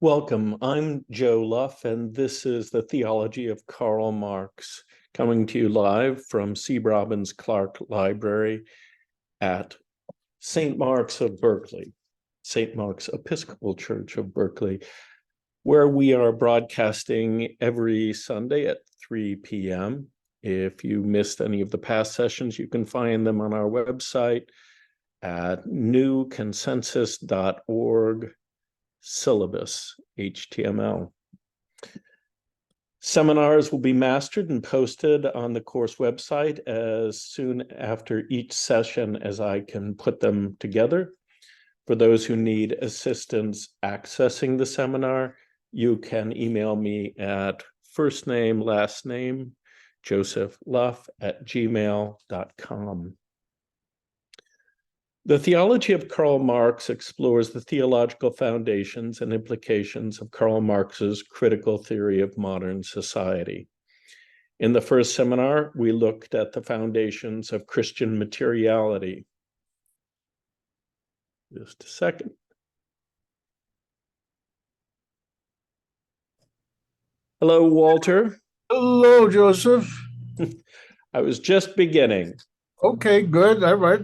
Welcome. I'm Joe Luff, and this is the Theology of Karl Marx, coming to you live from C. Robbins Clark Library at St. Mark's of Berkeley, St. Mark's Episcopal Church of Berkeley, where we are broadcasting every Sunday at 3 p.m. If you missed any of the past sessions, you can find them on our website at newconsensus.org. syllabus HTML. Seminars will be mastered and posted on the course website as soon after each session as I can put them together. For those who need assistance accessing the seminar, you can email me at first name, last name, josephluff@gmail.com. The Theology of Karl Marx explores the theological foundations and implications of Karl Marx's critical theory of modern society. In the first seminar, we looked at the foundations of Christian materiality. Just a second. Hello, Walter. Hello, Joseph. I was just beginning. Okay, good. All right.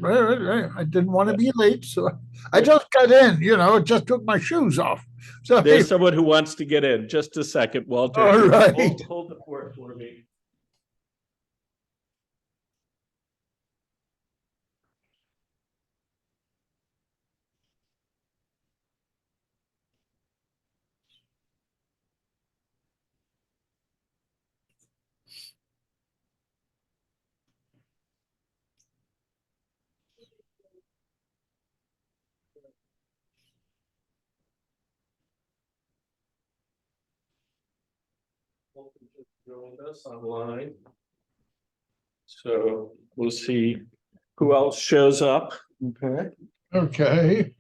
I didn't want to be late, so I just got in, just took my shoes off. So There's someone who wants to get in. Just a second, Walter. All right. Hold the fort for me. Just joined us online. So we'll see who else shows up. Okay.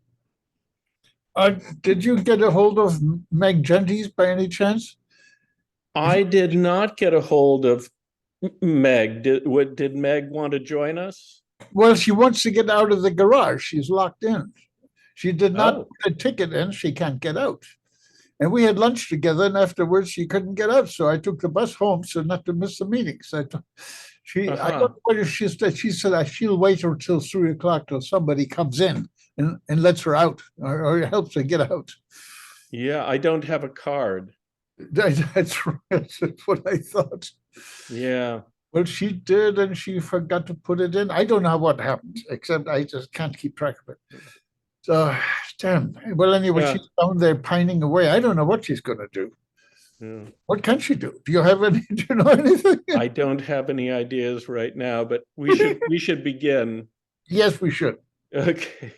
Did you get a hold of Meg Genties by any chance? I did not get a hold of Meg. Did Meg want to join us? Well, she wants to get out of the garage. She's locked in. She did not put a ticket in. She can't get out. And we had lunch together, and afterwards she couldn't get out. So I took the bus home so not to miss the meeting. So I don't know what she said. She said she'll wait until 3 o'clock till somebody comes in and lets her out or helps her get out. Yeah, I don't have a card. That's right. That's what I thought. Yeah. Well, she did, and she forgot to put it in. I don't know what happened, except I just can't keep track of it. So, damn. Well, anyway, she's down there pining away. I don't know what she's going to do. Yeah. What can she do? Do you know anything? I don't have any ideas right now, but we should begin. Yes, we should. Okay.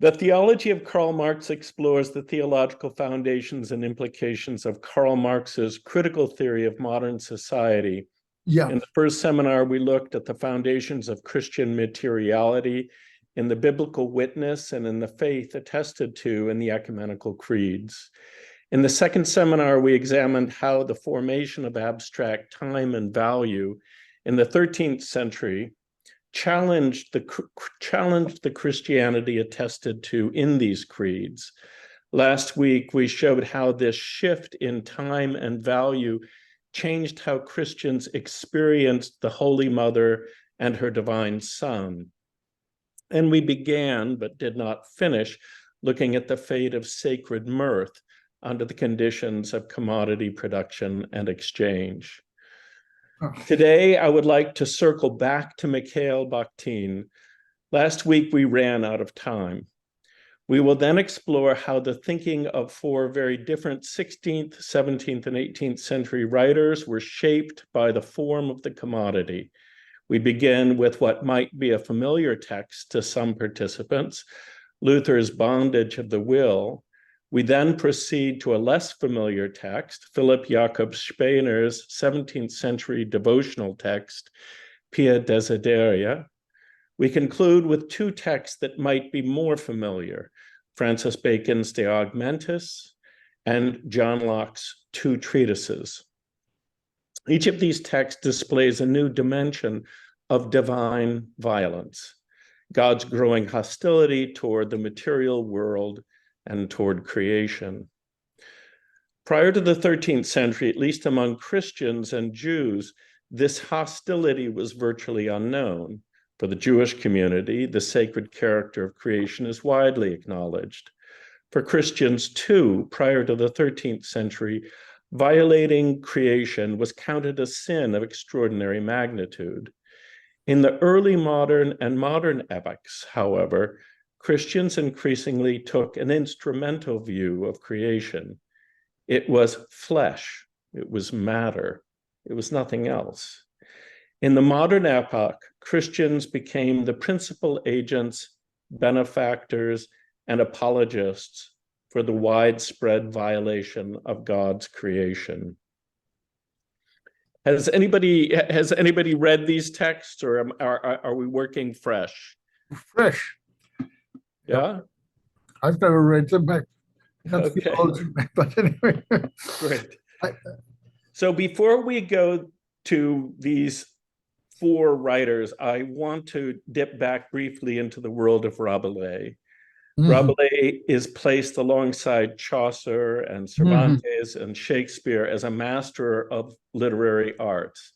The Theology of Karl Marx explores the theological foundations and implications of Karl Marx's critical theory of modern society. Yeah. In the first seminar, we looked at the foundations of Christian materiality in the biblical witness and in the faith attested to in the ecumenical creeds. In the second seminar, we examined how the formation of abstract time and value in the 13th century challenged the Christianity attested to in these creeds. Last week, we showed how this shift in time and value changed how Christians experienced the Holy Mother and her divine Son. And we began, but did not finish, looking at the fate of sacred mirth under the conditions of commodity production and exchange. Today, I would like to circle back to Mikhail Bakhtin. Last week, we ran out of time. We will then explore how the thinking of four very different 16th, 17th, and 18th century writers were shaped by the form of the commodity. We begin with what might be a familiar text to some participants, Luther's Bondage of the Will. We then proceed to a less familiar text, Philipp Jakob Spener's 17th century devotional text, Pia Desideria. We conclude with two texts that might be more familiar, Francis Bacon's De Augmentis and John Locke's two treatises. Each of these texts displays a new dimension of divine violence, God's growing hostility toward the material world and toward creation. Prior to the 13th century, at least among Christians and Jews, this hostility was virtually unknown. For the Jewish community, the sacred character of creation is widely acknowledged. For Christians too, prior to the 13th century, violating creation was counted a sin of extraordinary magnitude. In the early modern and modern epochs, however, Christians increasingly took an instrumental view of creation. It was flesh, it was matter, it was nothing else. In the modern epoch, Christians became the principal agents, benefactors, and apologists for the widespread violation of God's creation. Has anybody read these texts, or are we working fresh? Fresh. Yeah? I've never read them, but Okay. but anyway. Great. So before we go to these four writers, I want to dip back briefly into the world of Rabelais. Rabelais is placed alongside Chaucer and Cervantes and Shakespeare as a master of literary arts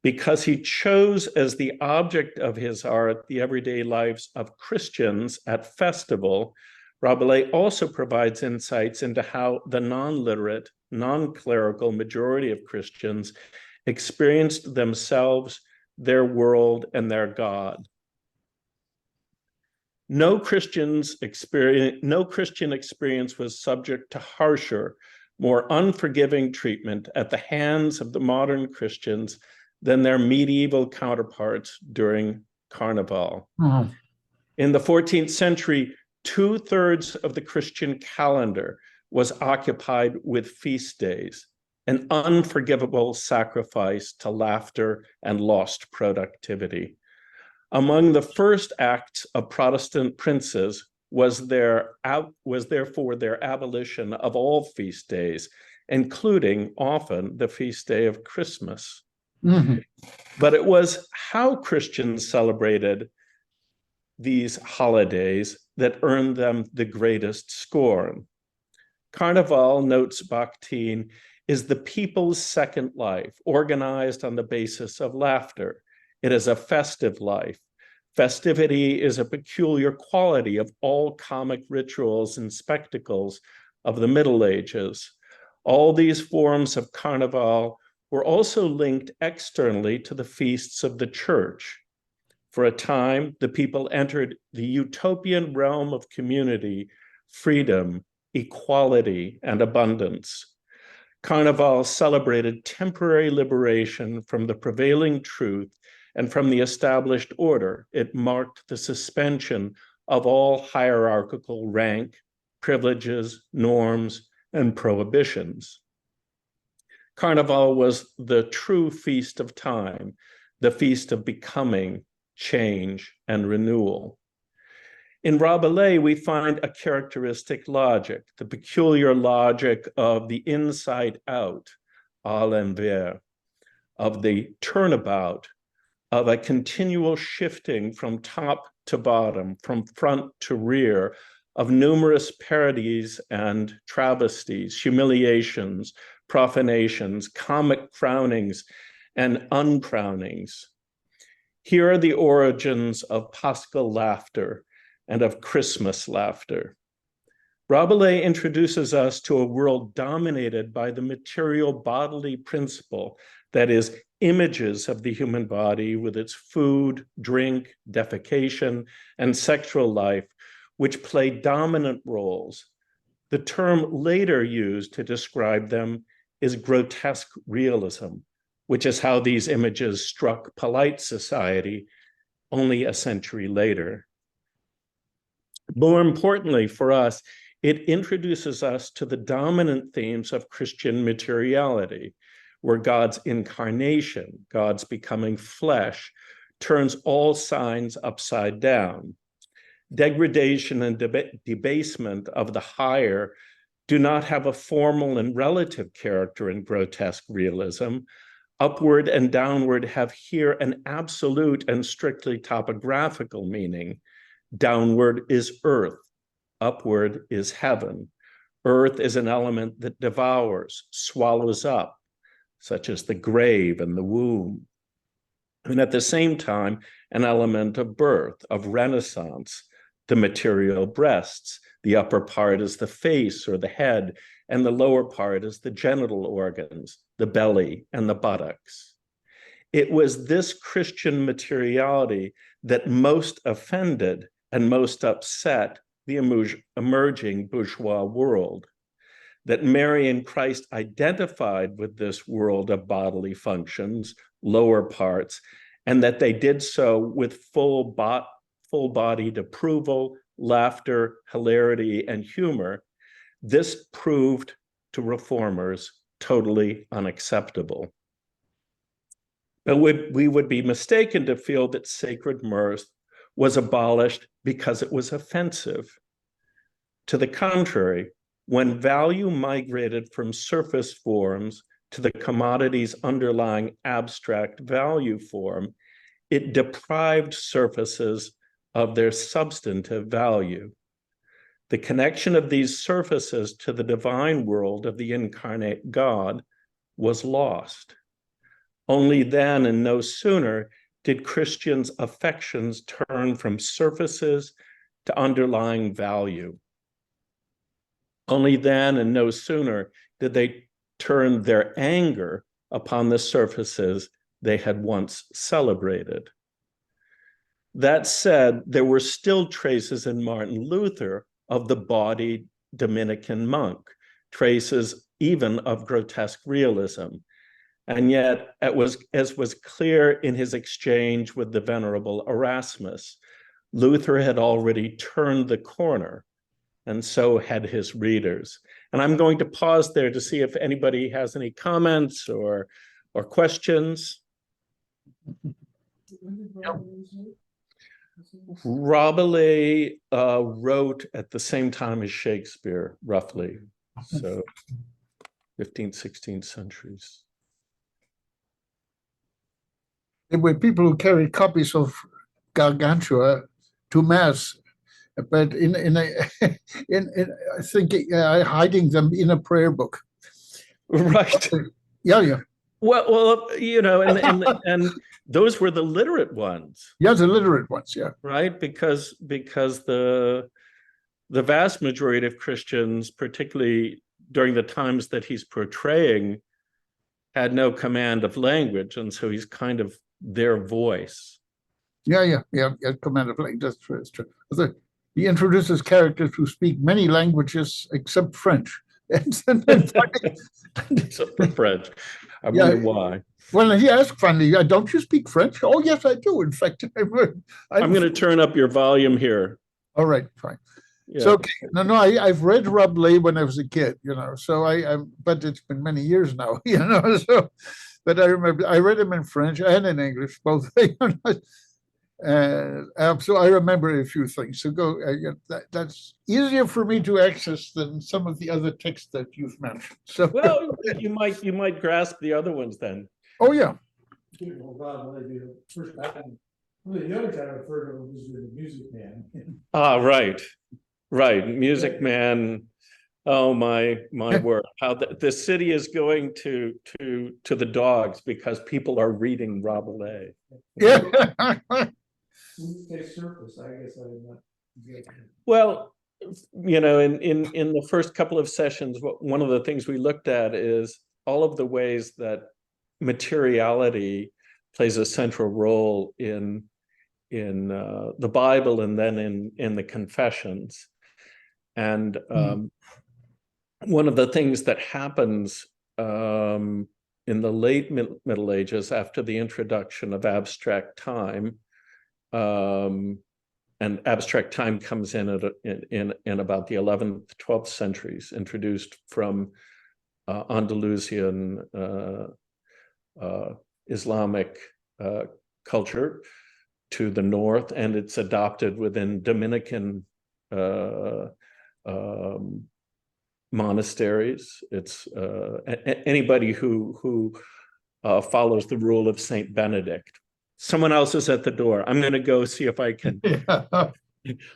because he chose as the object of his art the everyday lives of Christians at festival. Rabelais also provides insights into how the non-literate, non-clerical majority of Christians experienced themselves, their world, and their God. No Christian experience was subject to harsher, more unforgiving treatment at the hands of the modern Christians than their medieval counterparts during Carnival. In the 14th century, 2/3 of the Christian calendar was occupied with feast days, an unforgivable sacrifice to laughter and lost productivity. Among the first acts of Protestant princes was therefore their abolition of all feast days, including often the feast day of Christmas. But it was how Christians celebrated these holidays that earned them the greatest scorn. Carnival, notes Bakhtin, is the people's second life, organized on the basis of laughter. It is a festive life. Festivity is a peculiar quality of all comic rituals and spectacles of the Middle Ages. All these forms of Carnival were also linked externally to the feasts of the church. For a time, the people entered the utopian realm of community, freedom, equality, and abundance. Carnival celebrated temporary liberation from the prevailing truth and from the established order. It marked the suspension of all hierarchical rank, privileges, norms, and prohibitions. Carnival was the true feast of time, the feast of becoming, change, and renewal. In Rabelais, we find a characteristic logic, the peculiar logic of the inside out, à l'envers, of the turnabout, of a continual shifting from top to bottom, from front to rear, of numerous parodies and travesties, humiliations, profanations, comic crownings, and uncrownings. Here are the origins of Paschal laughter and of Christmas laughter. Rabelais introduces us to a world dominated by the material bodily principle, that is, images of the human body with its food, drink, defecation, and sexual life, which play dominant roles. The term later used to describe them is grotesque realism, which is how these images struck polite society only a century later. More importantly for us, it introduces us to the dominant themes of Christian materiality, where God's incarnation, God's becoming flesh, turns all signs upside down. Degradation and debasement of the higher do not have a formal and relative character in grotesque realism. Upward and downward have here an absolute and strictly topographical meaning. Downward is earth, upward is heaven. Earth is an element that devours, swallows up, such as the grave and the womb. And at the same time, an element of birth, of renaissance, the material breasts. The upper part is the face or the head, and the lower part is the genital organs, the belly and the buttocks. It was this Christian materiality that most offended and most upset the emerging bourgeois world, that Mary and Christ identified with this world of bodily functions, lower parts, and that they did so with full-bodied approval, laughter, hilarity, and humor. This proved to reformers totally unacceptable. But we would be mistaken to feel that sacred mirth was abolished because it was offensive. To the contrary, when value migrated from surface forms to the commodity's underlying abstract value form, it deprived surfaces of their substantive value. The connection of these surfaces to the divine world of the incarnate God was lost. Only then and no sooner did Christians' affections turn from surfaces to underlying value. Only then and no sooner did they turn their anger upon the surfaces they had once celebrated. That said, there were still traces in Martin Luther of the bodied Dominican monk, traces even of grotesque realism. And yet, as was clear in his exchange with the Venerable Erasmus, Luther had already turned the corner, and so had his readers. And I'm going to pause there to see if anybody has any comments or questions. Rabelais wrote at the same time as Shakespeare, roughly. So 15th, 16th centuries. There were people who carried copies of Gargantua to mass, but I think hiding them in a prayer book. Right. Yeah. Well, you know, and those were the literate ones. Yeah, the literate ones. Yeah. Right, because the vast majority of Christians, particularly during the times that he's portraying, had no command of language, and so he's kind of their voice. Yeah. Command of language. That's true. That's true. He introduces characters who speak many languages except French. Except for French. I wonder why. Well, he asked finally, don't you speak French? Oh, yes, I do. In fact, I'm going to turn up your volume here. All right, fine. Yeah. So, okay. No, I've read Rabelais when I was a kid, so but it's been many years now, so, but I remember I read him in French and in English, both. So I remember a few things. So that's easier for me to access than some of the other texts that you've mentioned. So, well, you might grasp the other ones then. Oh yeah. The other time I've heard of was the Music Man. Right. Music Man. Oh my word! How the city is going to the dogs because people are reading Rabelais. Yeah. When you say surface, I guess I'm not getting it. Well, in the first couple of sessions, one of the things we looked at is all of the ways that materiality plays a central role in the Bible and then in the Confessions. And one of the things that happens in the late Middle Ages after the introduction of abstract time, and abstract time comes in about the 11th, 12th centuries, introduced from Andalusian Islamic culture to the north, and it's adopted within Dominican monasteries. It's anybody who follows the rule of Saint Benedict. Someone else is at the door. I'm going to go see if I can. Yeah.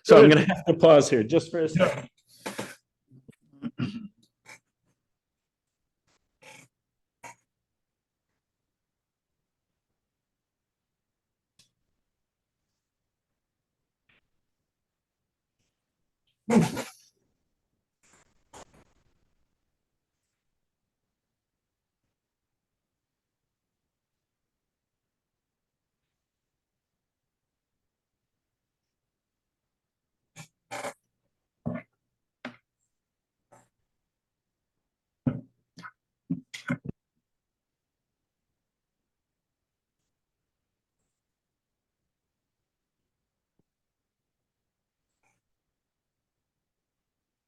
So I'm going to have to pause here just for a second.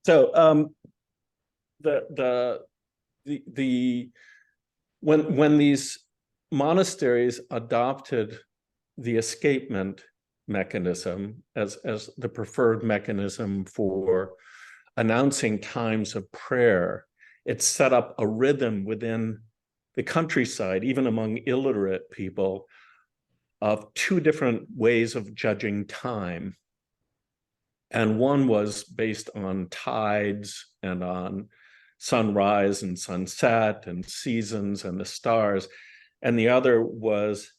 So when these monasteries adopted the escapement mechanism as the preferred mechanism for announcing times of prayer, it set up a rhythm within the countryside, even among illiterate people, of two different ways of judging time. And one was based on tides and on sunrise and sunset and seasons and the stars. And the other was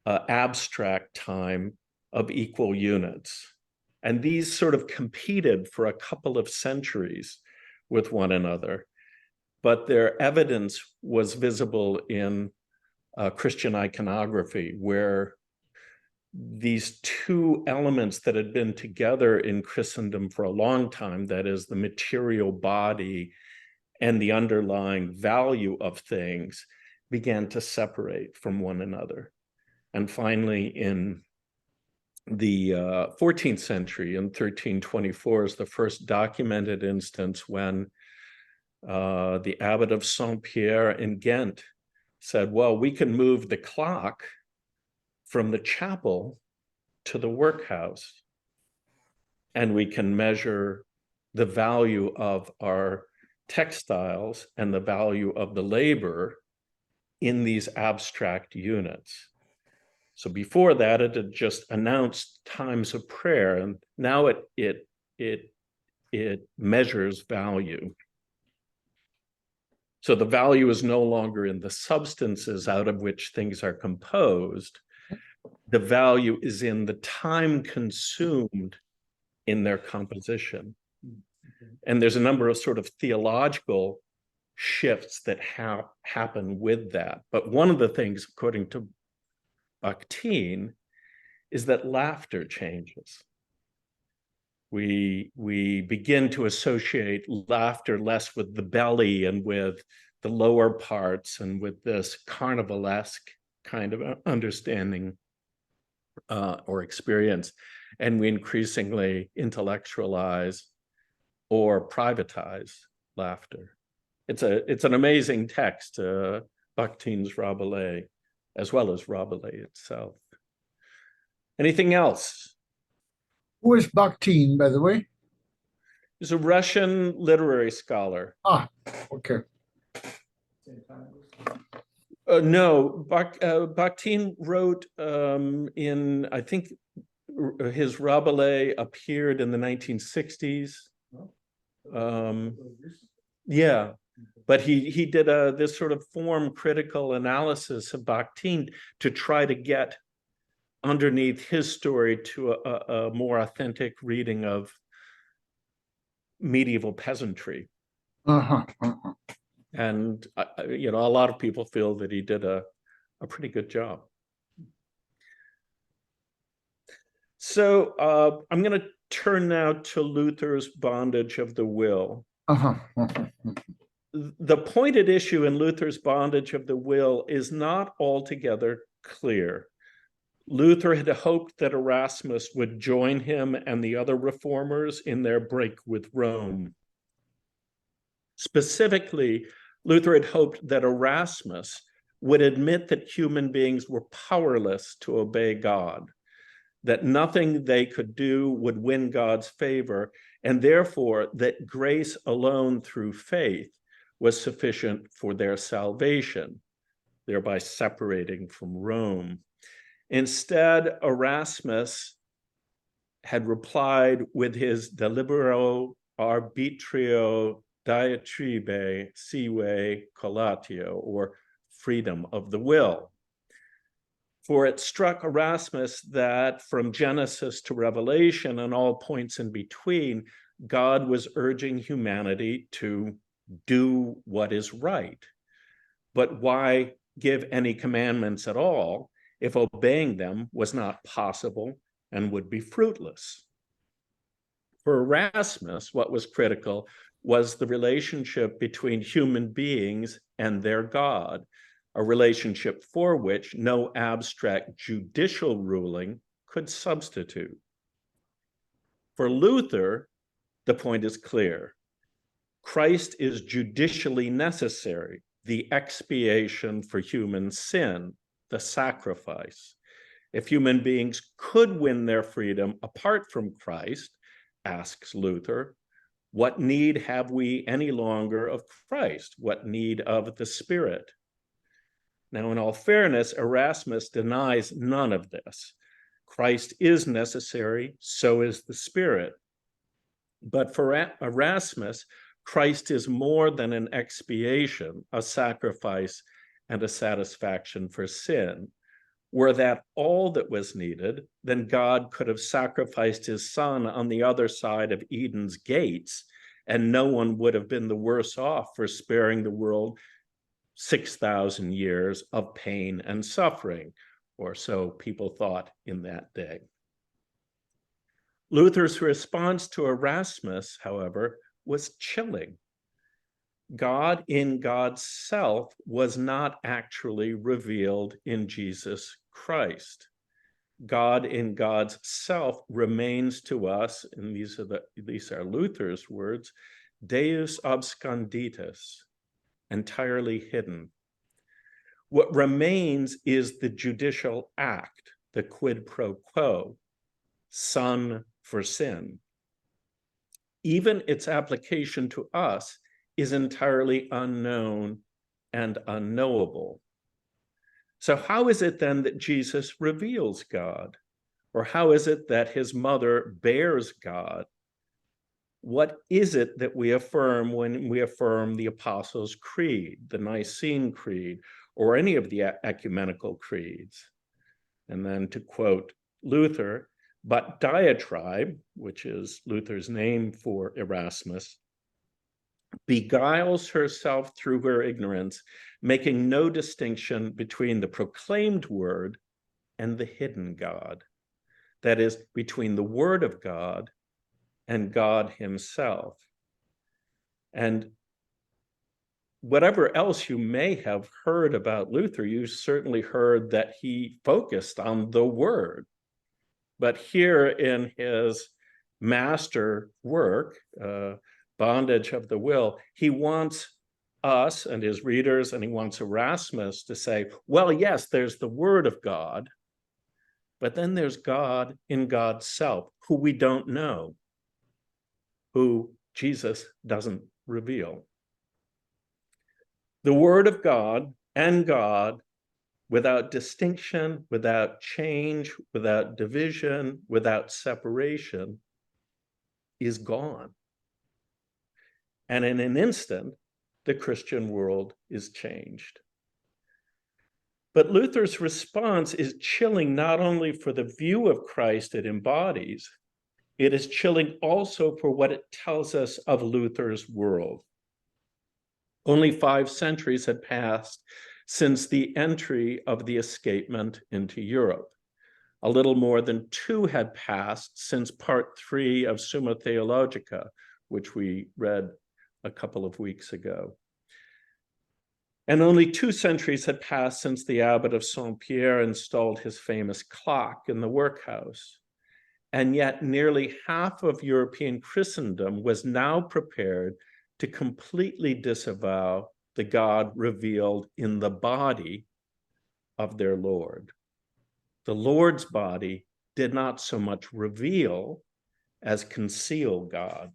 abstract time of equal units. And these sort of competed for a couple of centuries with one another. But their evidence was visible in Christian iconography, where these two elements that had been together in Christendom for a long time, that is the material body and the underlying value of things, began to separate from one another. And finally, in the 14th century, in 1324, is the first documented instance when the abbot of Saint-Pierre in Ghent said, well, we can move the clock from the chapel to the workhouse, and we can measure the value of our textiles and the value of the labor in these abstract units. So before that, it had just announced times of prayer, and now it measures value. So the value is no longer in the substances out of which things are composed. The value is in the time consumed in their composition. And there's a number of sort of theological shifts that happen with that. But one of the things, according to Bakhtin, is that laughter changes. We begin to associate laughter less with the belly and with the lower parts and with this carnivalesque kind of understanding or experience, and we increasingly intellectualize or privatize laughter. It's an amazing text, Bakhtin's Rabelais, as well as Rabelais itself. Anything else? Who is Bakhtin, by the way? He's a Russian literary scholar. Ah, okay. No, Bakhtin wrote in, I think his Rabelais appeared in the 1960s. Yeah, but he did this sort of form critical analysis of Bakhtin to try to get underneath his story to a more authentic reading of medieval peasantry. And a lot of people feel that he did a pretty good job. So I'm going to turn now to Luther's bondage of the will. The pointed issue in Luther's bondage of the will is not altogether clear. Luther had hoped that Erasmus would join him and the other reformers in their break with Rome. Specifically, Luther had hoped that Erasmus would admit that human beings were powerless to obey God, that nothing they could do would win God's favor, and therefore that grace alone through faith was sufficient for their salvation, thereby separating from Rome. Instead, Erasmus had replied with his delibero arbitrio diatribe sive collatio, or freedom of the will. For it struck Erasmus that from Genesis to Revelation and all points in between, God was urging humanity to do what is right. But why give any commandments at all if obeying them was not possible and would be fruitless? For Erasmus, what was critical was the relationship between human beings and their God, a relationship for which no abstract judicial ruling could substitute. For Luther, the point is clear. Christ is judicially necessary, the expiation for human sin, the sacrifice. If human beings could win their freedom apart from Christ, asks Luther, what need have we any longer of Christ? What need of the Spirit? Now, in all fairness, Erasmus denies none of this. Christ is necessary, so is the Spirit. But for Erasmus, Christ is more than an expiation, a sacrifice, and a satisfaction for sin. Were that all that was needed, then God could have sacrificed his son on the other side of Eden's gates, and no one would have been the worse off for sparing the world 6,000 years of pain and suffering, or so people thought in that day. Luther's response to Erasmus, however, was chilling. God in God's self was not actually revealed in Jesus Christ. God in God's self remains to us, and these are Luther's words, Deus absconditus, entirely hidden. What remains is the judicial act, the quid pro quo, son for sin. Even its application to us is entirely unknown and unknowable. So how is it then that Jesus reveals God? Or how is it that his mother bears God? What is it that we affirm when we affirm the Apostles' Creed, the Nicene Creed, or any of the ecumenical creeds? And then to quote Luther, but diatribe, which is Luther's name for Erasmus, beguiles herself through her ignorance, making no distinction between the proclaimed word and the hidden God. That is, between the word of God and God himself. And whatever else you may have heard about Luther, you certainly heard that he focused on the word. But here in his master work, Bondage of the Will, he wants us and his readers, and he wants Erasmus to say, well, yes, there's the word of God, but then there's God in God's self, who we don't know, who Jesus doesn't reveal. The word of God and God, without distinction, without change, without division, without separation, is gone. And in an instant, the Christian world is changed. But Luther's response is chilling not only for the view of Christ it embodies, it is chilling also for what it tells us of Luther's world. Only 5 centuries had passed since the entry of the escapement into Europe. A little more than 2 had passed since part 3 of Summa Theologica, which we read a couple of weeks ago. And only 2 centuries had passed since the abbot of Saint-Pierre installed his famous clock in the workhouse. And yet nearly half of European Christendom was now prepared to completely disavow the God revealed in the body of their Lord. The Lord's body did not so much reveal as conceal God.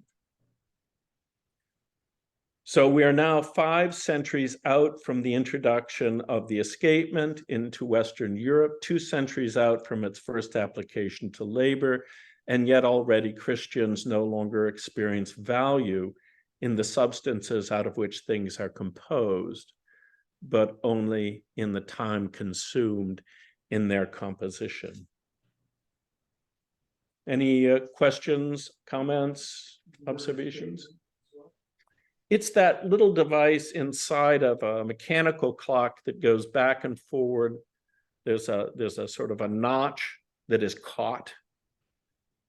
So we are now 5 centuries out from the introduction of the escapement into Western Europe, 2 centuries out from its first application to labor, and yet already Christians no longer experience value in the substances out of which things are composed, but only in the time consumed in their composition. Any questions, comments? observations? It's that little device inside of a mechanical clock that goes back and forward. There's a sort of a notch that is caught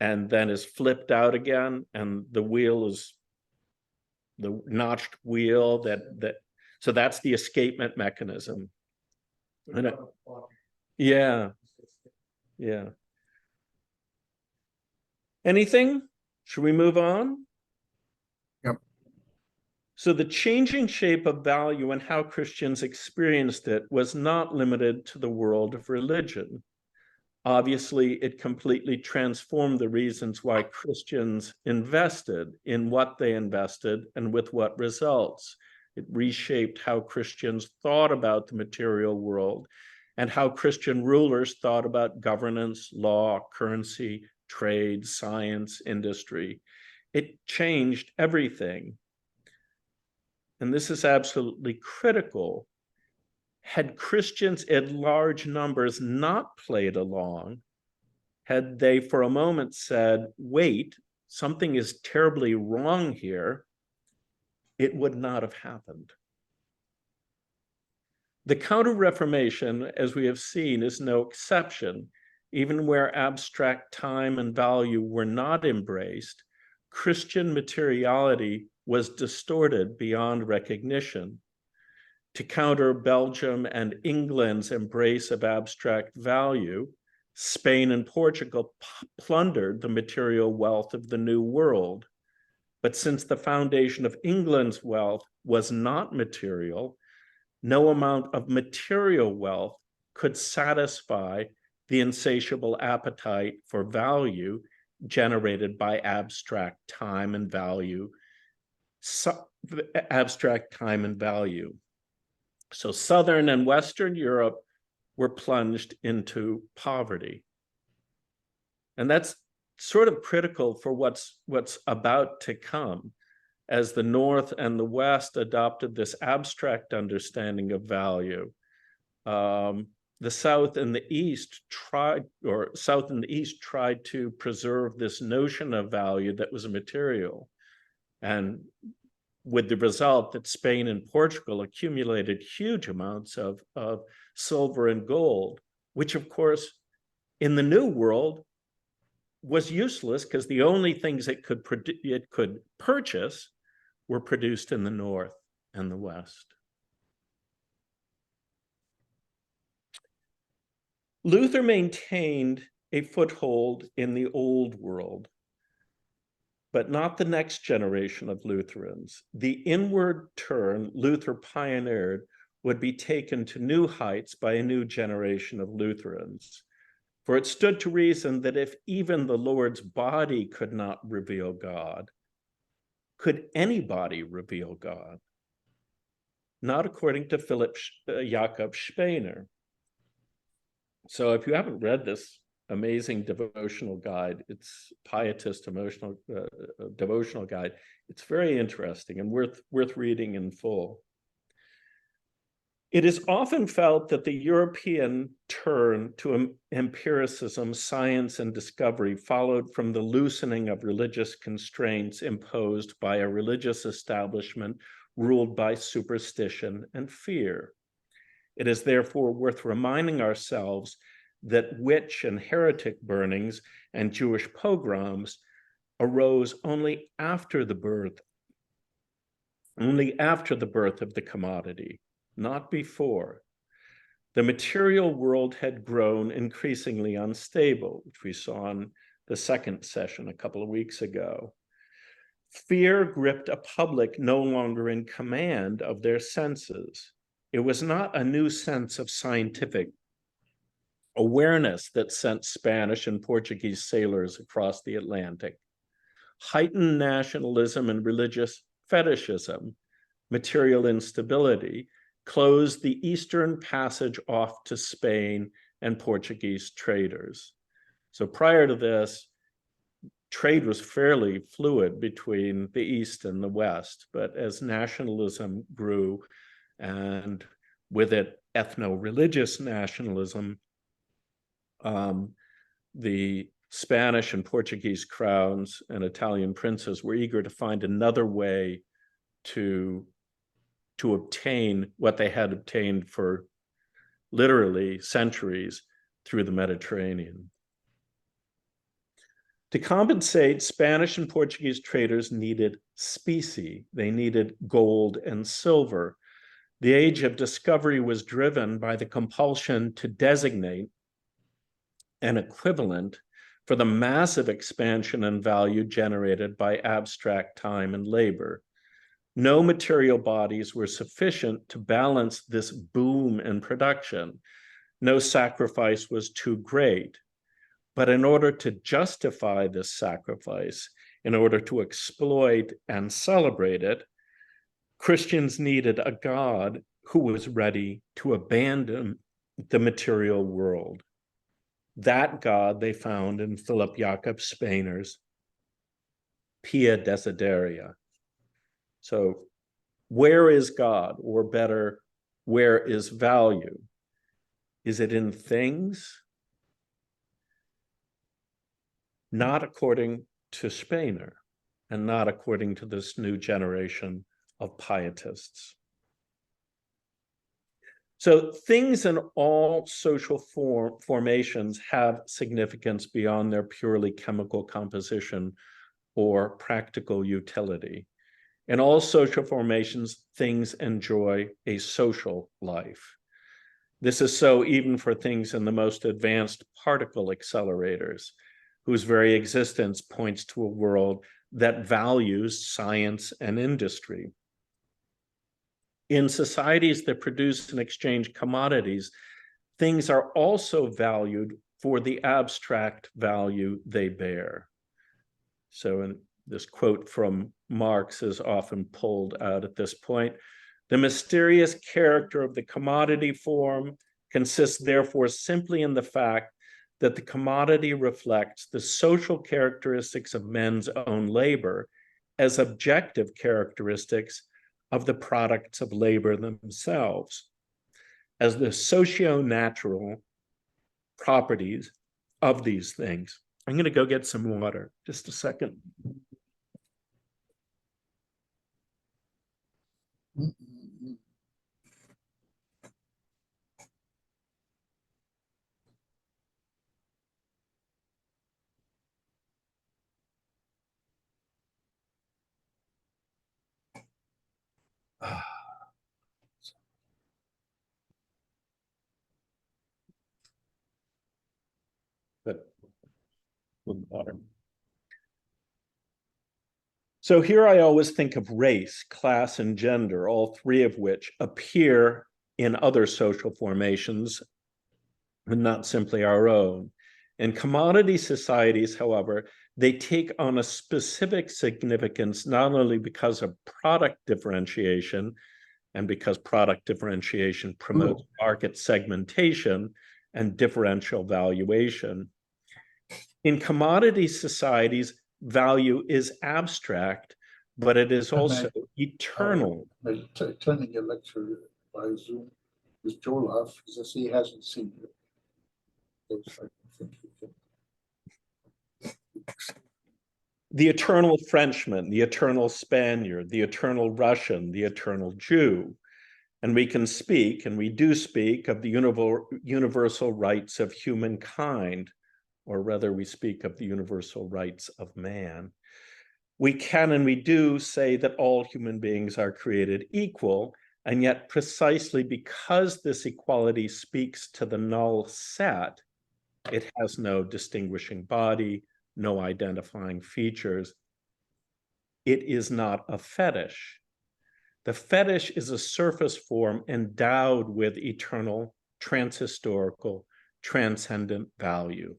and then is flipped out again, and the wheel is the notched wheel so that's the escapement mechanism. Yeah. Anything? Should we move on? Yep. So the changing shape of value and how Christians experienced it was not limited to the world of religion. Obviously, it completely transformed the reasons why Christians invested in what they invested and with what results. It reshaped how Christians thought about the material world and how Christian rulers thought about governance, law, currency, trade, science, industry. It changed everything. And this is absolutely critical. Had Christians in large numbers not played along, had they for a moment said, wait, something is terribly wrong here, it would not have happened. The Counter-Reformation, as we have seen, is no exception. Even where abstract time and value were not embraced, Christian materiality was distorted beyond recognition. To counter Belgium and England's embrace of abstract value, Spain and Portugal plundered the material wealth of the New World. But since the foundation of England's wealth was not material, no amount of material wealth could satisfy the insatiable appetite for value generated by abstract time and value. So Southern and Western Europe were plunged into poverty. And that's sort of critical for what's about to come, as the North and the West adopted this abstract understanding of value. The South and the East tried to preserve this notion of value that was material, and with the result that Spain and Portugal accumulated huge amounts of silver and gold, which of course in the New World was useless because the only things it could purchase were produced in the North and the West. Luther maintained a foothold in the Old World, but not the next generation of Lutherans. The inward turn Luther pioneered would be taken to new heights by a new generation of Lutherans. For it stood to reason that if even the Lord's body could not reveal God, could anybody reveal God? Not according to Philipp Jakob Spener. So if you haven't read this amazing devotional guide, it's Pietist devotional guide, it's very interesting and worth reading in full. It is often felt that the European turn to empiricism, science, and discovery followed from the loosening of religious constraints imposed by a religious establishment ruled by superstition and fear. It is therefore worth reminding ourselves that witch and heretic burnings and Jewish pogroms arose only after the birth of the commodity, not before. The material world had grown increasingly unstable, which we saw in the second session a couple of weeks ago. Fear gripped a public no longer in command of their senses. It was not a new sense of scientific awareness that sent Spanish and Portuguese sailors across the Atlantic. Heightened nationalism and religious fetishism, material instability, closed the eastern passage off to Spain and Portuguese traders. So prior to this, trade was fairly fluid between the East and the West, but as nationalism grew, and with it ethno-religious nationalism, the Spanish and Portuguese crowns and Italian princes were eager to find another way to obtain what they had obtained for literally centuries through the Mediterranean. To compensate, Spanish and Portuguese traders needed specie. They needed gold and silver. The age of discovery was driven by the compulsion to designate an equivalent for the massive expansion and value generated by abstract time and labor. No material bodies were sufficient to balance this boom in production. No sacrifice was too great. But in order to justify this sacrifice, in order to exploit and celebrate it, Christians needed a God who was ready to abandon the material world. That God they found in Philipp Jakob Spener's Pia Desideria. So where is God? Or better, where is value? Is it in things? Not according to Spener, and not according to this new generation of pietists. So things in all social formations have significance beyond their purely chemical composition or practical utility. In all social formations, things enjoy a social life. This is so even for things in the most advanced particle accelerators, whose very existence points to a world that values science and industry. In societies that produce and exchange commodities, things are also valued for the abstract value they bear. So in this quote from Marx is often pulled out at this point. The mysterious character of the commodity form consists therefore simply in the fact that the commodity reflects the social characteristics of men's own labor as objective characteristics of the products of labor themselves, as the socio-natural properties of these things. I'm going to go get some water. Just a second. But with water. So here I always think of race, class, and gender, all three of which appear in other social formations, and not simply our own. In commodity societies, however, they take on a specific significance, not only because of product differentiation, and because product differentiation promotes market segmentation and differential valuation. In commodity societies, value is abstract, but it is also eternal. Attending a lecture by Zoom with Joel Huff, he says he hasn't seen it. The eternal Frenchman, the eternal Spaniard, the eternal Russian, the eternal Jew. And we can speak, and we do speak, of the universal rights of humankind, or rather we speak of the universal rights of man. We can and we do say that all human beings are created equal, and yet precisely because this equality speaks to the null set, it has no distinguishing body, no identifying features. It is not a fetish. The fetish is a surface form endowed with eternal, transhistorical, transcendent value.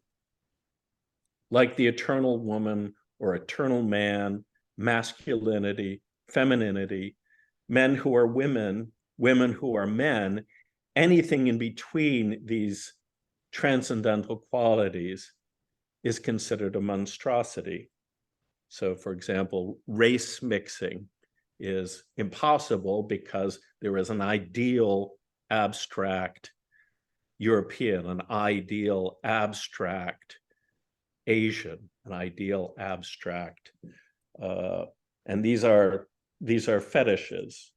Like the eternal woman or eternal man, masculinity, femininity, men who are women, women who are men, anything in between these transcendental qualities is considered a monstrosity. So, for example, race mixing is impossible because there is an ideal abstract European, an ideal abstract Asian, an ideal abstract. And these are fetishes.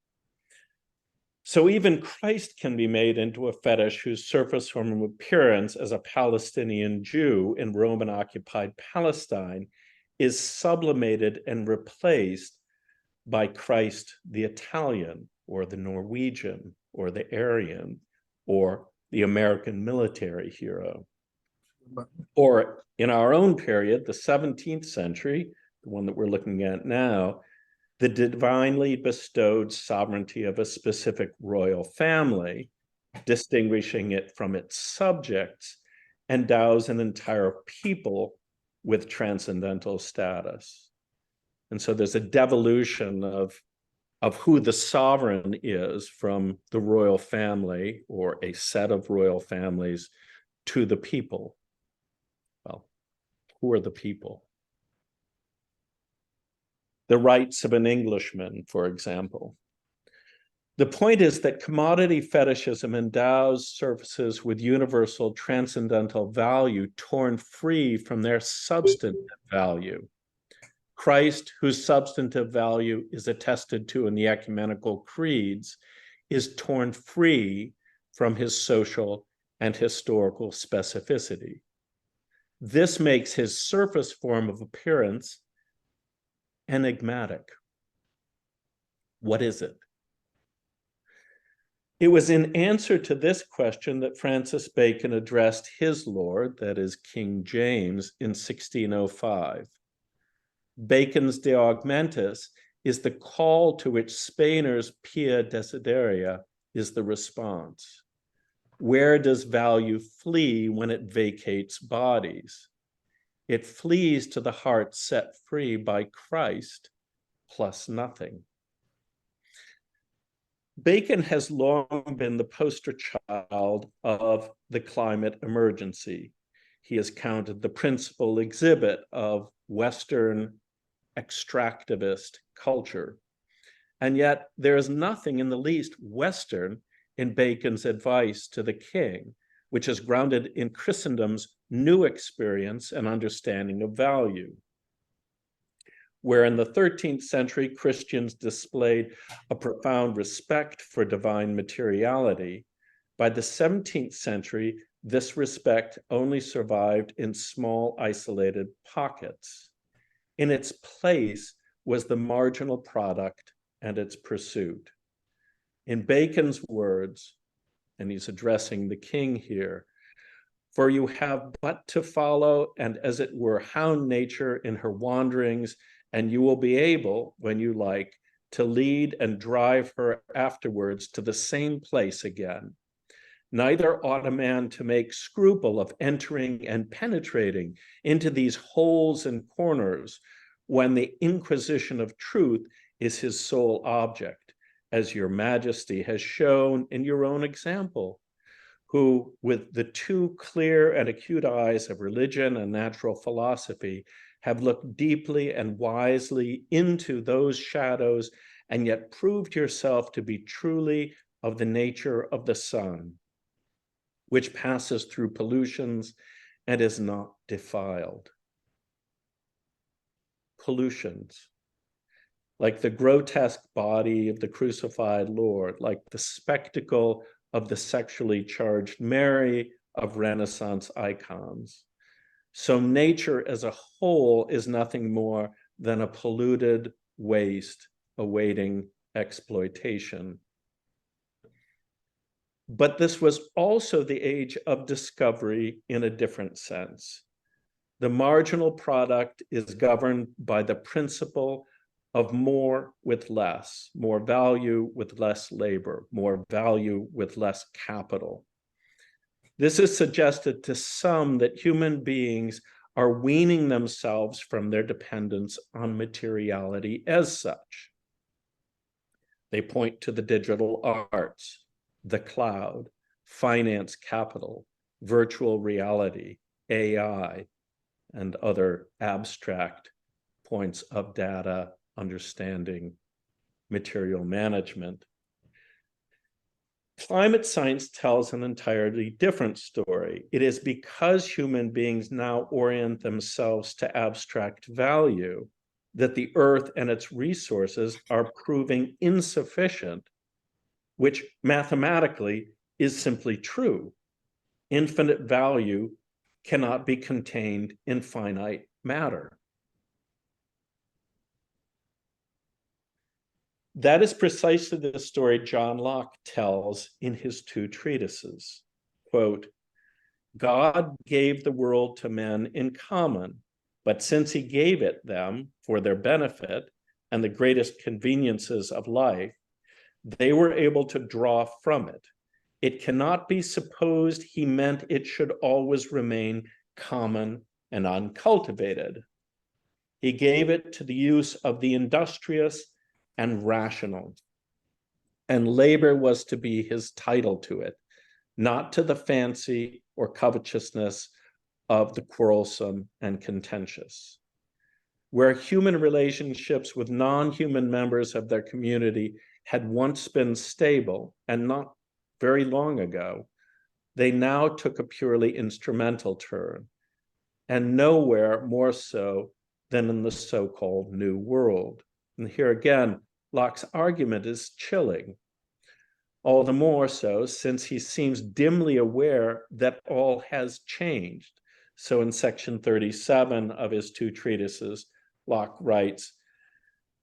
So even Christ can be made into a fetish whose surface form appearance as a Palestinian Jew in Roman-occupied Palestine is sublimated and replaced by Christ the Italian, or the Norwegian, or the Aryan, or the American military hero. Or in our own period, the 17th century, the one that we're looking at now, the divinely bestowed sovereignty of a specific royal family, distinguishing it from its subjects, endows an entire people with transcendental status. And so there's a devolution of who the sovereign is from the royal family or a set of royal families to the people. Well, who are the people? The rights of an Englishman, for example. The point is that commodity fetishism endows surfaces with universal transcendental value torn free from their substantive value. Christ, whose substantive value is attested to in the ecumenical creeds, is torn free from his social and historical specificity. This makes his surface form of appearance enigmatic. What is it? It was in answer to this question that Francis Bacon addressed his Lord, that is King James, in 1605. Bacon's De Augmentis is the call to which Spener's Pia Desideria is the response. Where does value flee when it vacates bodies? It flees to the heart set free by Christ plus nothing. Bacon has long been the poster child of the climate emergency. He has counted the principal exhibit of Western extractivist culture. And yet there is nothing in the least Western in Bacon's advice to the king, which is grounded in Christendom's new experience and understanding of value. Where in the 13th century, Christians displayed a profound respect for divine materiality, by the 17th century, this respect only survived in small, isolated pockets. In its place was the marginal product and its pursuit. In Bacon's words, and he's addressing the king here, for you have but to follow and as it were hound nature in her wanderings, and you will be able, when you like, to lead and drive her afterwards to the same place again. Neither ought a man to make scruple of entering and penetrating into these holes and corners when the inquisition of truth is his sole object, as your majesty has shown in your own example, who, with the two clear and acute eyes of religion and natural philosophy, have looked deeply and wisely into those shadows and yet proved yourself to be truly of the nature of the sun, which passes through pollutions and is not defiled. Pollutions, like the grotesque body of the crucified Lord, like the spectacle of the sexually charged Mary of Renaissance icons. So nature as a whole is nothing more than a polluted waste awaiting exploitation. But this was also the age of discovery in a different sense. The marginal product is governed by the principle of more with less, more value with less labor, more value with less capital. This is suggested to some that human beings are weaning themselves from their dependence on materiality as such. They point to the digital arts, the cloud, finance capital, virtual reality, AI, and other abstract points of data, understanding, material management, Climate science tells an entirely different story. It is because human beings now orient themselves to abstract value that the earth and its resources are proving insufficient, which mathematically is simply true. Infinite value cannot be contained in finite matter. That is precisely the story John Locke tells in his two treatises. Quote, God gave the world to men in common, but since he gave it them for their benefit and the greatest conveniences of life, they were able to draw from it. It cannot be supposed he meant it should always remain common and uncultivated. He gave it to the use of the industrious and rational, and labor was to be his title to it, not to the fancy or covetousness of the quarrelsome and contentious. Where human relationships with non-human members of their community had once been stable and not very long ago, they now took a purely instrumental turn, and nowhere more so than in the so-called New World. And here again, Locke's argument is chilling, all the more so since he seems dimly aware that all has changed. So in section 37 of his two treatises, Locke writes,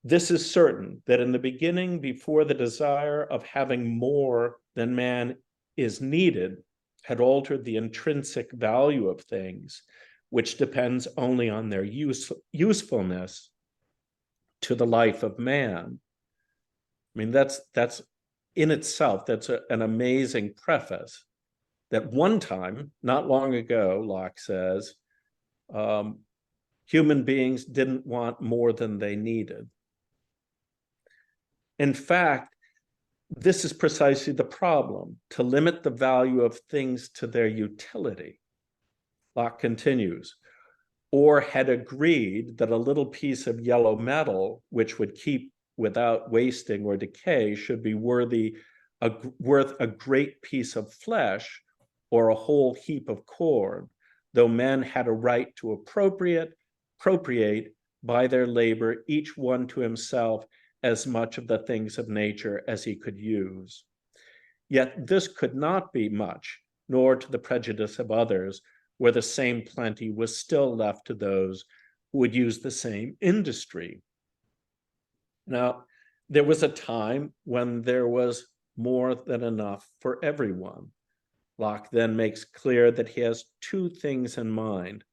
this is certain, that in the beginning, before the desire of having more than man is needed had altered the intrinsic value of things, which depends only on their usefulness to the life of man. I mean, that's in itself, that's an amazing preface. That one time, not long ago, Locke says, human beings didn't want more than they needed. In fact, this is precisely the problem, to limit the value of things to their utility. Locke continues, or had agreed that a little piece of yellow metal, which would keep without wasting or decay, should be worth a great piece of flesh or a whole heap of corn, though men had a right to appropriate by their labor, each one to himself, as much of the things of nature as he could use. Yet this could not be much, nor to the prejudice of others, where the same plenty was still left to those who would use the same industry. Now, there was a time when there was more than enough for everyone. Locke then makes clear that he has two things in mind.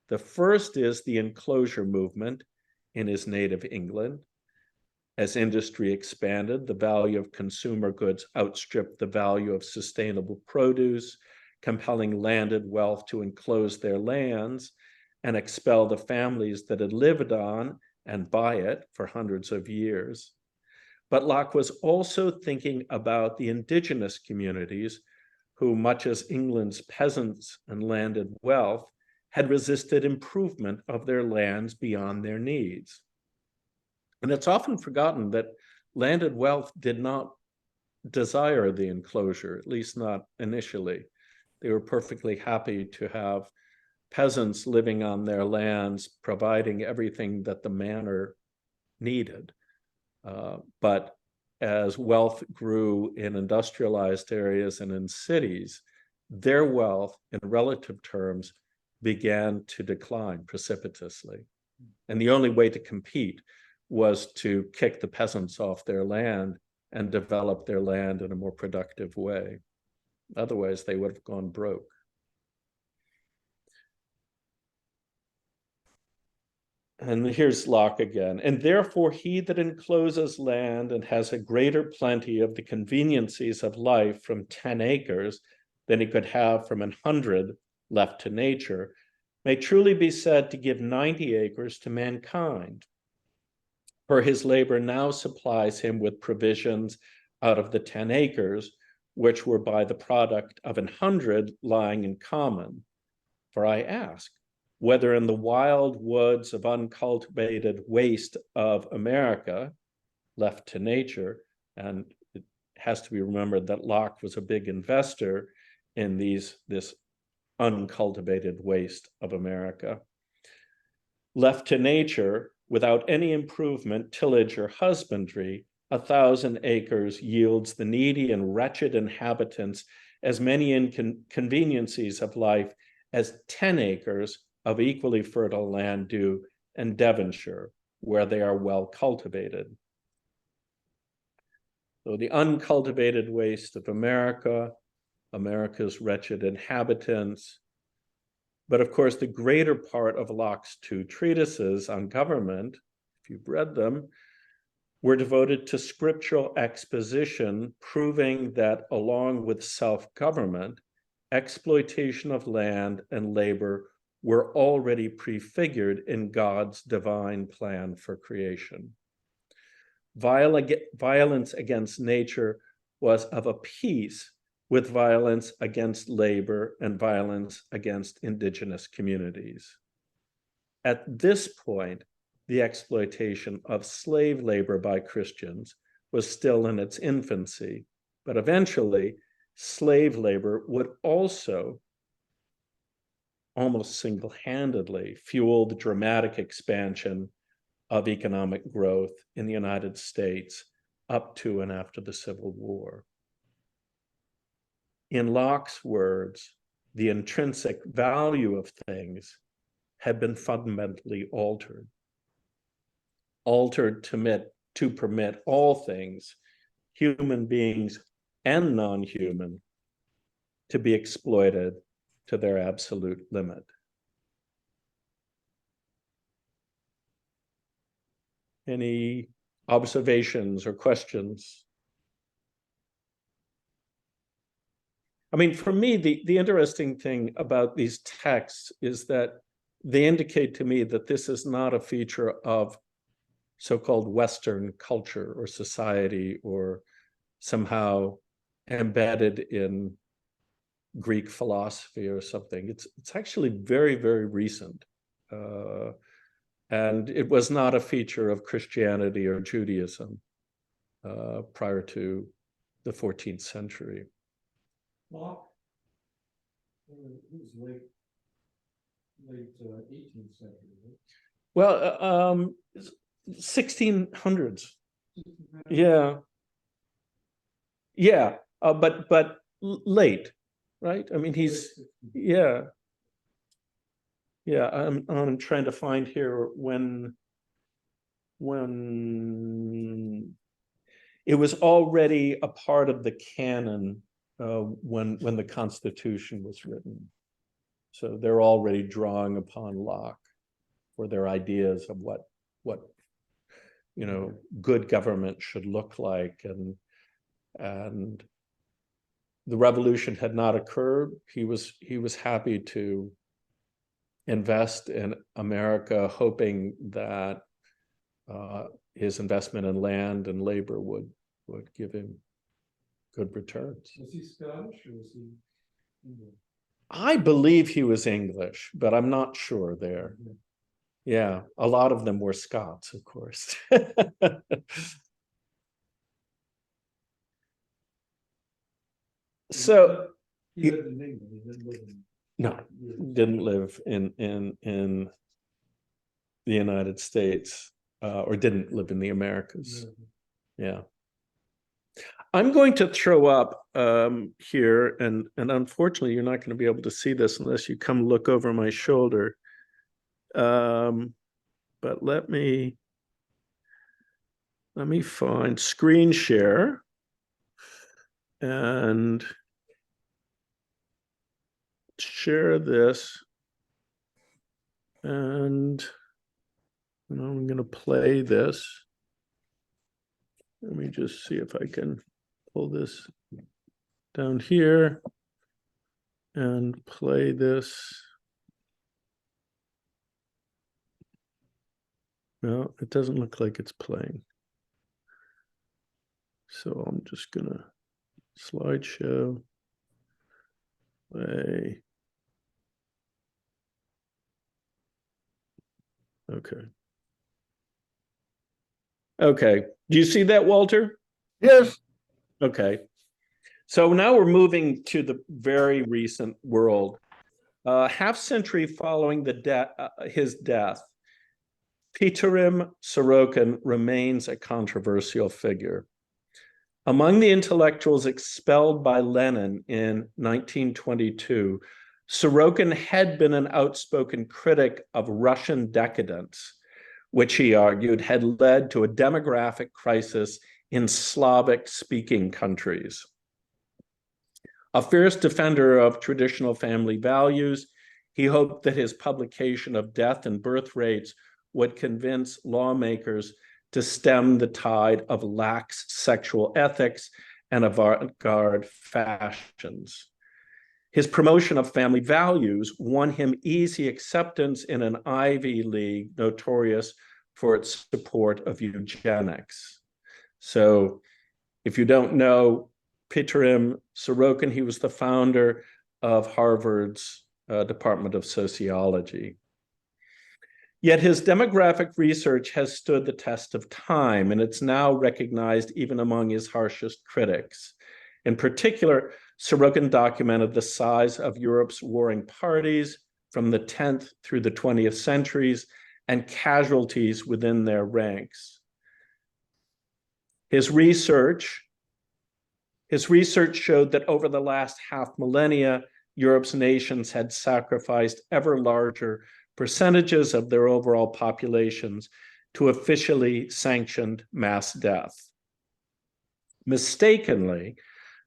The first is the enclosure movement in his native England. As industry expanded, the value of consumer goods outstripped the value of sustainable produce, compelling landed wealth to enclose their lands and expel the families that had lived on and by it for hundreds of years. But Locke was also thinking about the indigenous communities who, much as England's peasants and landed wealth, had resisted improvement of their lands beyond their needs. And it's often forgotten that landed wealth did not desire the enclosure, at least not initially. They were perfectly happy to have peasants living on their lands, providing everything that the manor needed. But as wealth grew in industrialized areas and in cities, their wealth in relative terms began to decline precipitously. And the only way to compete was to kick the peasants off their land and develop their land in a more productive way. Otherwise, they would have gone broke. And here's Locke again. And therefore, he that encloses land and has a greater plenty of the conveniencies of life from 10 acres than he could have from 100 left to nature, may truly be said to give 90 acres to mankind. For his labor now supplies him with provisions out of the 10 acres, which were by the product of 100 lying in common. For I ask, whether in the wild woods of uncultivated waste of America, left to nature, and it has to be remembered that Locke was a big investor in this uncultivated waste of America. Left to nature, without any improvement, tillage, or husbandry, 1,000 acres yields the needy and wretched inhabitants as many inconveniences of life as 10 acres of equally fertile land do in Devonshire, where they are well cultivated. So the uncultivated waste of America, America's wretched inhabitants. But of course, the greater part of Locke's 2 treatises on government, if you've read them, were devoted to scriptural exposition, proving that along with self-government, exploitation of land and labor were already prefigured in God's divine plan for creation. Violence against nature was of a piece with violence against labor and violence against indigenous communities. At this point, the exploitation of slave labor by Christians was still in its infancy, but eventually slave labor would also almost single-handedly fuel the dramatic expansion of economic growth in the United States up to and after the Civil War. In Locke's words, the intrinsic value of things had been fundamentally altered to permit all things, human beings and non-human, to be exploited to their absolute limit. Any observations or questions? I mean, for me, the interesting thing about these texts is that they indicate to me that this is not a feature of so-called Western culture or society or somehow embedded in Greek philosophy or something. It's actually very, very recent. And it was not a feature of Christianity or Judaism prior to the 14th century. Locke, he was late 18th century, right? Well, 1600s. Yeah. Yeah, but late, right? I mean, yeah. I'm trying to find here when it was already a part of the canon when the Constitution was written. So they're already drawing upon Locke for their ideas of what good government should look like, and the revolution had not occurred. He was happy to invest in America, hoping that his investment in land and labor would give him good returns. Was he Scottish or was he English? I believe he was English, but I'm not sure there. Yeah, a lot of them were Scots, of course. So he lived in England. He didn't live in. No, didn't live in the United States, or didn't live in the Americas. Yeah. I'm going to throw up here, and unfortunately, you're not going to be able to see this unless you come look over my shoulder. But let me find screen share and share this, and I'm going to play this. Let me just see if I can pull this down here and play this. No, it doesn't look like it's playing. So I'm just gonna slideshow, play. Okay. Okay. Do you see that, Walter? Yes. Okay. So now we're moving to the very recent world. Half century following his death, Pitirim Sorokin remains a controversial figure. Among the intellectuals expelled by Lenin in 1922, Sorokin had been an outspoken critic of Russian decadence, which he argued had led to a demographic crisis in Slavic-speaking countries. A fierce defender of traditional family values, he hoped that his publication of Death and Birth Rates would convince lawmakers to stem the tide of lax sexual ethics and avant-garde fashions. His promotion of family values won him easy acceptance in an Ivy League notorious for its support of eugenics. So if you don't know Pitirim Sorokin, he was the founder of Harvard's Department of Sociology. Yet his demographic research has stood the test of time, and it's now recognized even among his harshest critics. In particular, Sorokin documented the size of Europe's warring parties from the 10th through the 20th centuries and casualties within their ranks. His research showed that over the last half millennia, Europe's nations had sacrificed ever larger percentages of their overall populations to officially sanctioned mass death. Mistakenly,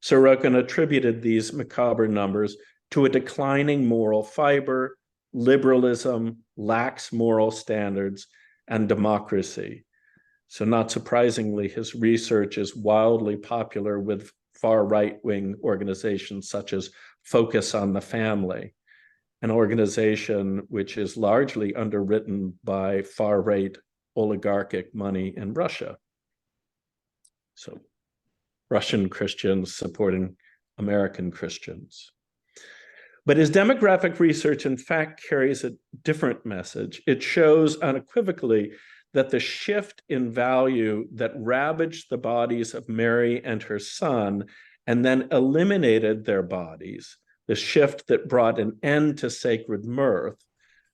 Sorokin attributed these macabre numbers to a declining moral fiber, liberalism, lax moral standards, and democracy. So not surprisingly, his research is wildly popular with far right-wing organizations such as Focus on the Family, an organization which is largely underwritten by far-right oligarchic money in Russia. So Russian Christians supporting American Christians. But his demographic research, in fact, carries a different message. It shows unequivocally that the shift in value that ravaged the bodies of Mary and her son and then eliminated their bodies, the shift that brought an end to sacred mirth,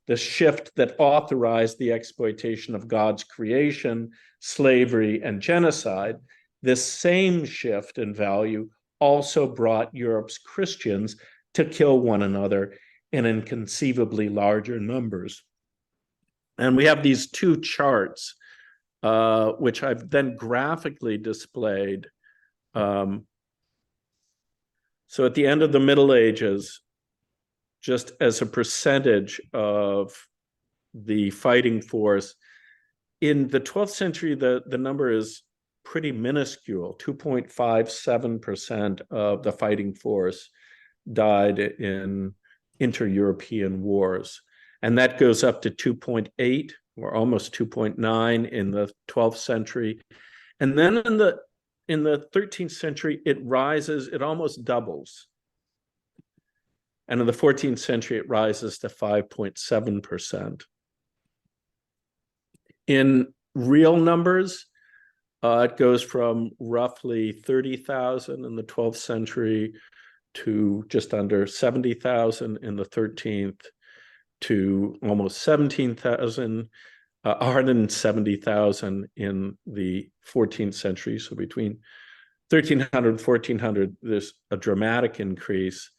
the shift that authorized the exploitation of God's creation, slavery, and genocide, this same shift in value also brought Europe's Christians to kill one another in inconceivably larger numbers. And we have these two charts, which I've then graphically displayed. So at the end of the Middle Ages, just as a percentage of the fighting force, in the 12th century, the number is pretty minuscule. 2.57% of the fighting force died in inter-European wars. And that goes up to 2.8 or almost 2.9 in the 12th century. And then in the 13th century, it rises, it almost doubles. And in the 14th century, it rises to 5.7%. In real numbers, it goes from roughly 30,000 in the 12th century to just under 70,000 in the 13th, to almost 17,000, 170,000 in the 14th century. So between 1300 and 1400, there's a dramatic increase,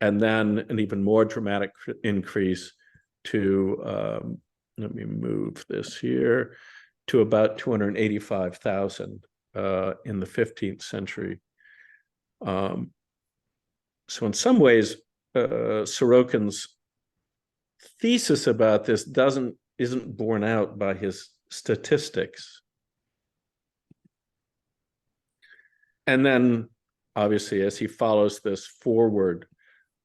and then an even more dramatic increase to, let me move this here, to about 285,000 in the 15th century. So in some ways, Sorokin's thesis about this isn't borne out by his statistics. And then, obviously, as he follows this forward,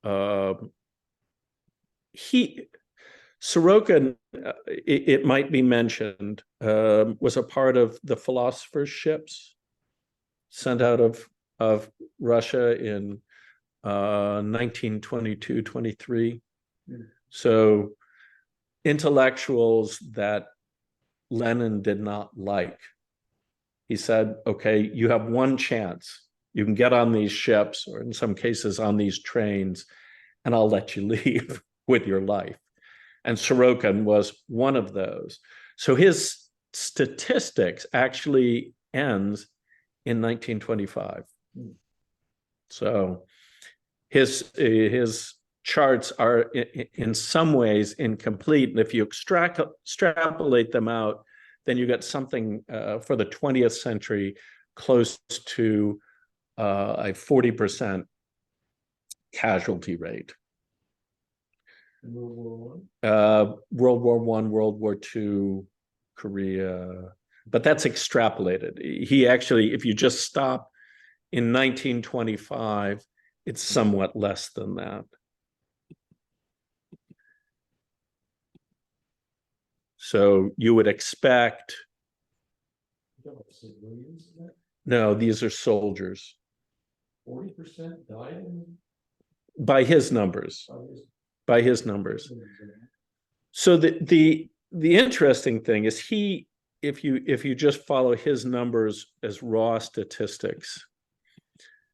Sorokin, it might be mentioned, was a part of the philosopher's ships sent out of Russia in 1922-23. So intellectuals that Lenin did not like. He said, okay, you have one chance You can get on these ships, or in some cases on these trains, and I'll let you leave with your life. And Sorokin was one of those. So his statistics actually ends in 1925. So his charts are in some ways incomplete. And if you extrapolate them out, then you get something for the 20th century close to a 40% casualty rate. World World War I, World War II, Korea, but that's extrapolated. He actually, if you just stop in 1925, it's somewhat less than that. So you would expect. civilians, No, these are soldiers. 40% died By his numbers. By his numbers. So the interesting thing is if you just follow his numbers as raw statistics,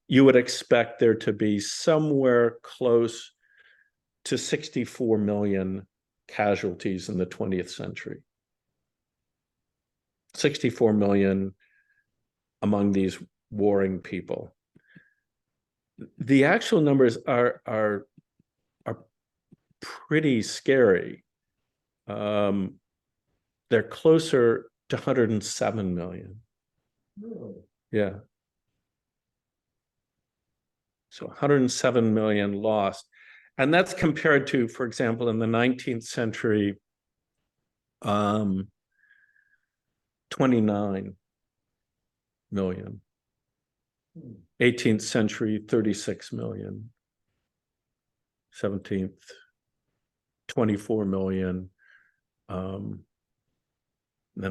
you would expect there to be somewhere close to 64 million casualties in the 20th century. 64 million among these warring people. The actual numbers are pretty scary. They're closer to 107 million. Really? Yeah. So 107 million lost. And that's compared to, for example, in the 19th century, 29 million. 18th century, 36 million. 17th, 24 million. Then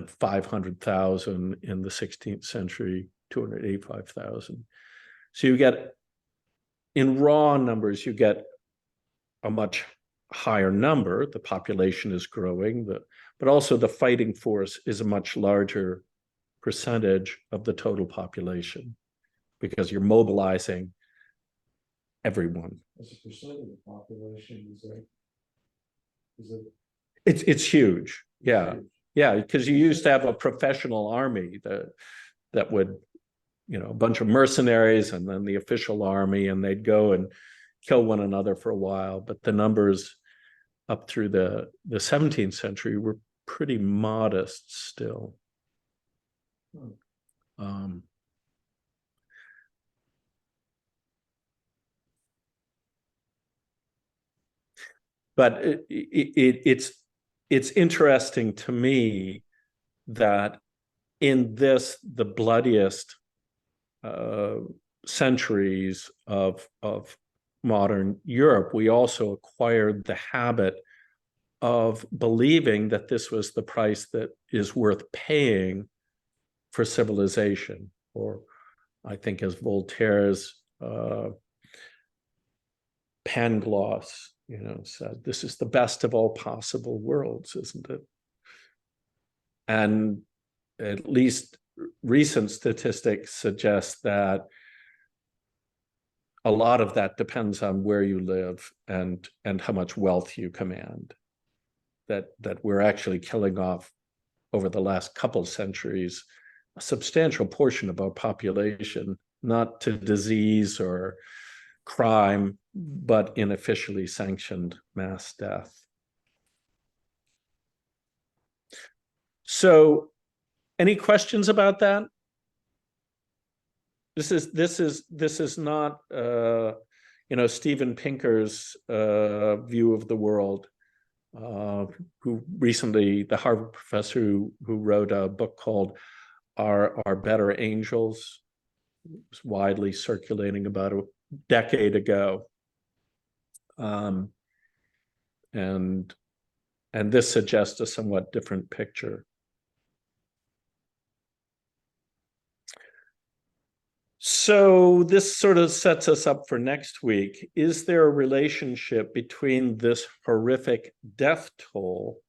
500,000 in the 16th century, 285,000. So you get, in raw numbers, you get a much higher number. The population is growing, but also the fighting force is a much larger percentage of the total population because you're mobilizing everyone. As a percent of the population, is it It's huge. Yeah. huge? Yeah, because you used to have a professional army that would, a bunch of mercenaries and then the official army, and they'd go and kill one another for a while. But the numbers up through the 17th century were pretty modest still. But it's interesting to me that in the bloodiest centuries of modern Europe, we also acquired the habit of believing that this was the price that is worth paying for civilization. Or I think as Voltaire's Pangloss, said, this is the best of all possible worlds, isn't it? And at least recent statistics suggest that a lot of that depends on where you live and how much wealth you command. That we're actually killing off over the last couple of centuries a substantial portion of our population, not to disease or crime, but in officially sanctioned mass death. So, any questions about that? This is not Steven Pinker's view of the world. Who recently, the Harvard professor who wrote a book called Are Better Angels? It was widely circulating about a decade ago. And this suggests a somewhat different picture. So this sort of sets us up for next week. Is there a relationship between this horrific death toll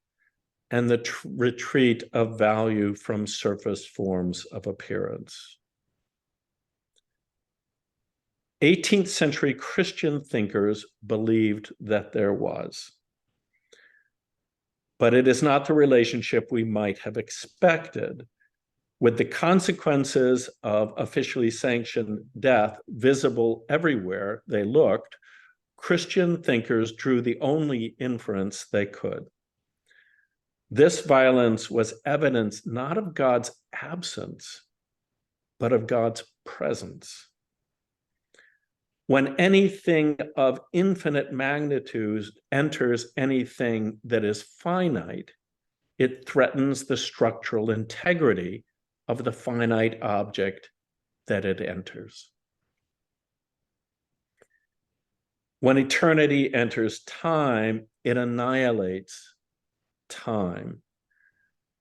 and the retreat of value from surface forms of appearance? 18th century Christian thinkers believed that there was. But it is not the relationship we might have expected. With the consequences of officially sanctioned death visible everywhere they looked, Christian thinkers drew the only inference they could. This violence was evidence not of God's absence, but of God's presence. When anything of infinite magnitude enters anything that is finite, it threatens the structural integrity of the finite object that it enters. When eternity enters time, it annihilates time.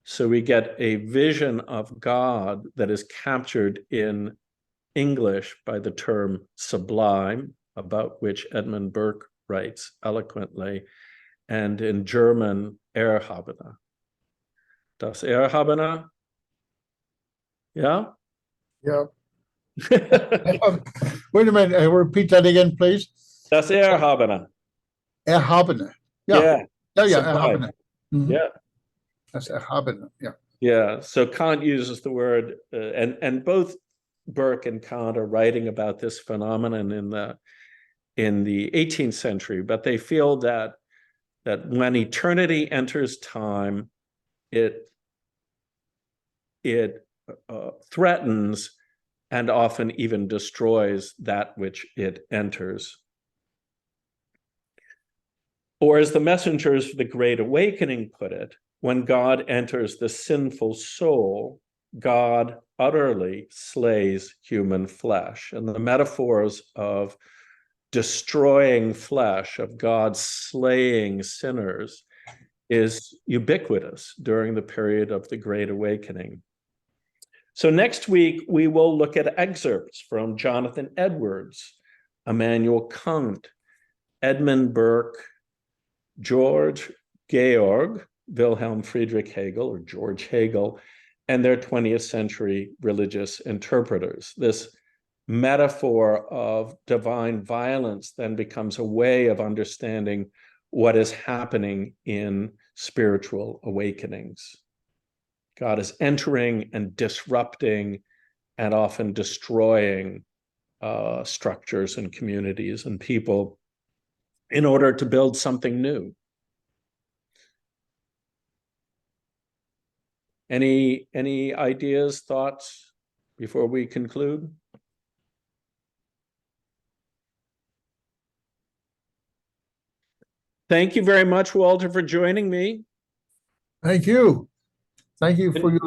So we get a vision of God that is captured in English by the term sublime, about which Edmund Burke writes eloquently, and in German, Erhabene. Das Erhabene? Yeah? Yeah. Wait a minute. Repeat that again, please. Das Erhabene. Erhabene. Yeah. Yeah. Yeah. Sublime. Erhabene. Mhm. Yeah. That's Erhabene. Yeah. Yeah. So Kant uses the word, and both Burke and Kant are writing about this phenomenon in the 18th century, but they feel that when eternity enters time, it threatens and often even destroys that which it enters. Or as the messengers of the Great Awakening put it, when God enters the sinful soul, God utterly slays human flesh. And the metaphors of destroying flesh, of God slaying sinners, is ubiquitous during the period of the Great Awakening. So next week, we will look at excerpts from Jonathan Edwards, Immanuel Kant, Edmund Burke, George Georg Wilhelm Friedrich Hegel, or George Hegel, and their 20th century religious interpreters. This metaphor of divine violence then becomes a way of understanding what is happening in spiritual awakenings. God is entering and disrupting and often destroying structures and communities and people in order to build something new. Any ideas, thoughts before we conclude? Thank you very much, Walter, for joining me. Thank you. Thank you for your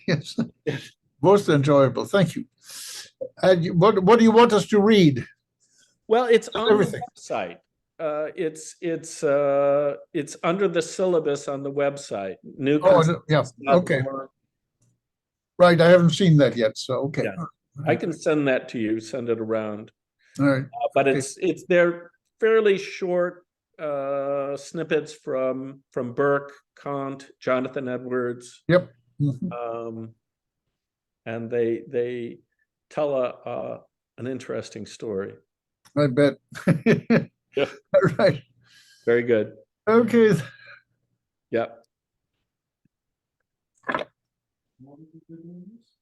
yes, most enjoyable. Thank you. And what do you want us to read? Well, it's on everything. The website. It's under the syllabus on the website. New. Oh, yeah. Okay. Right. I haven't seen that yet. So okay. Yeah. I can send that to you. Send it around. All right. But okay. They're fairly short snippets from Burke, Kant, Jonathan Edwards. Yep. Mm-hmm. And they tell an interesting story. I bet. Yeah. All right. Very good. Okay. Yeah. What was the good news?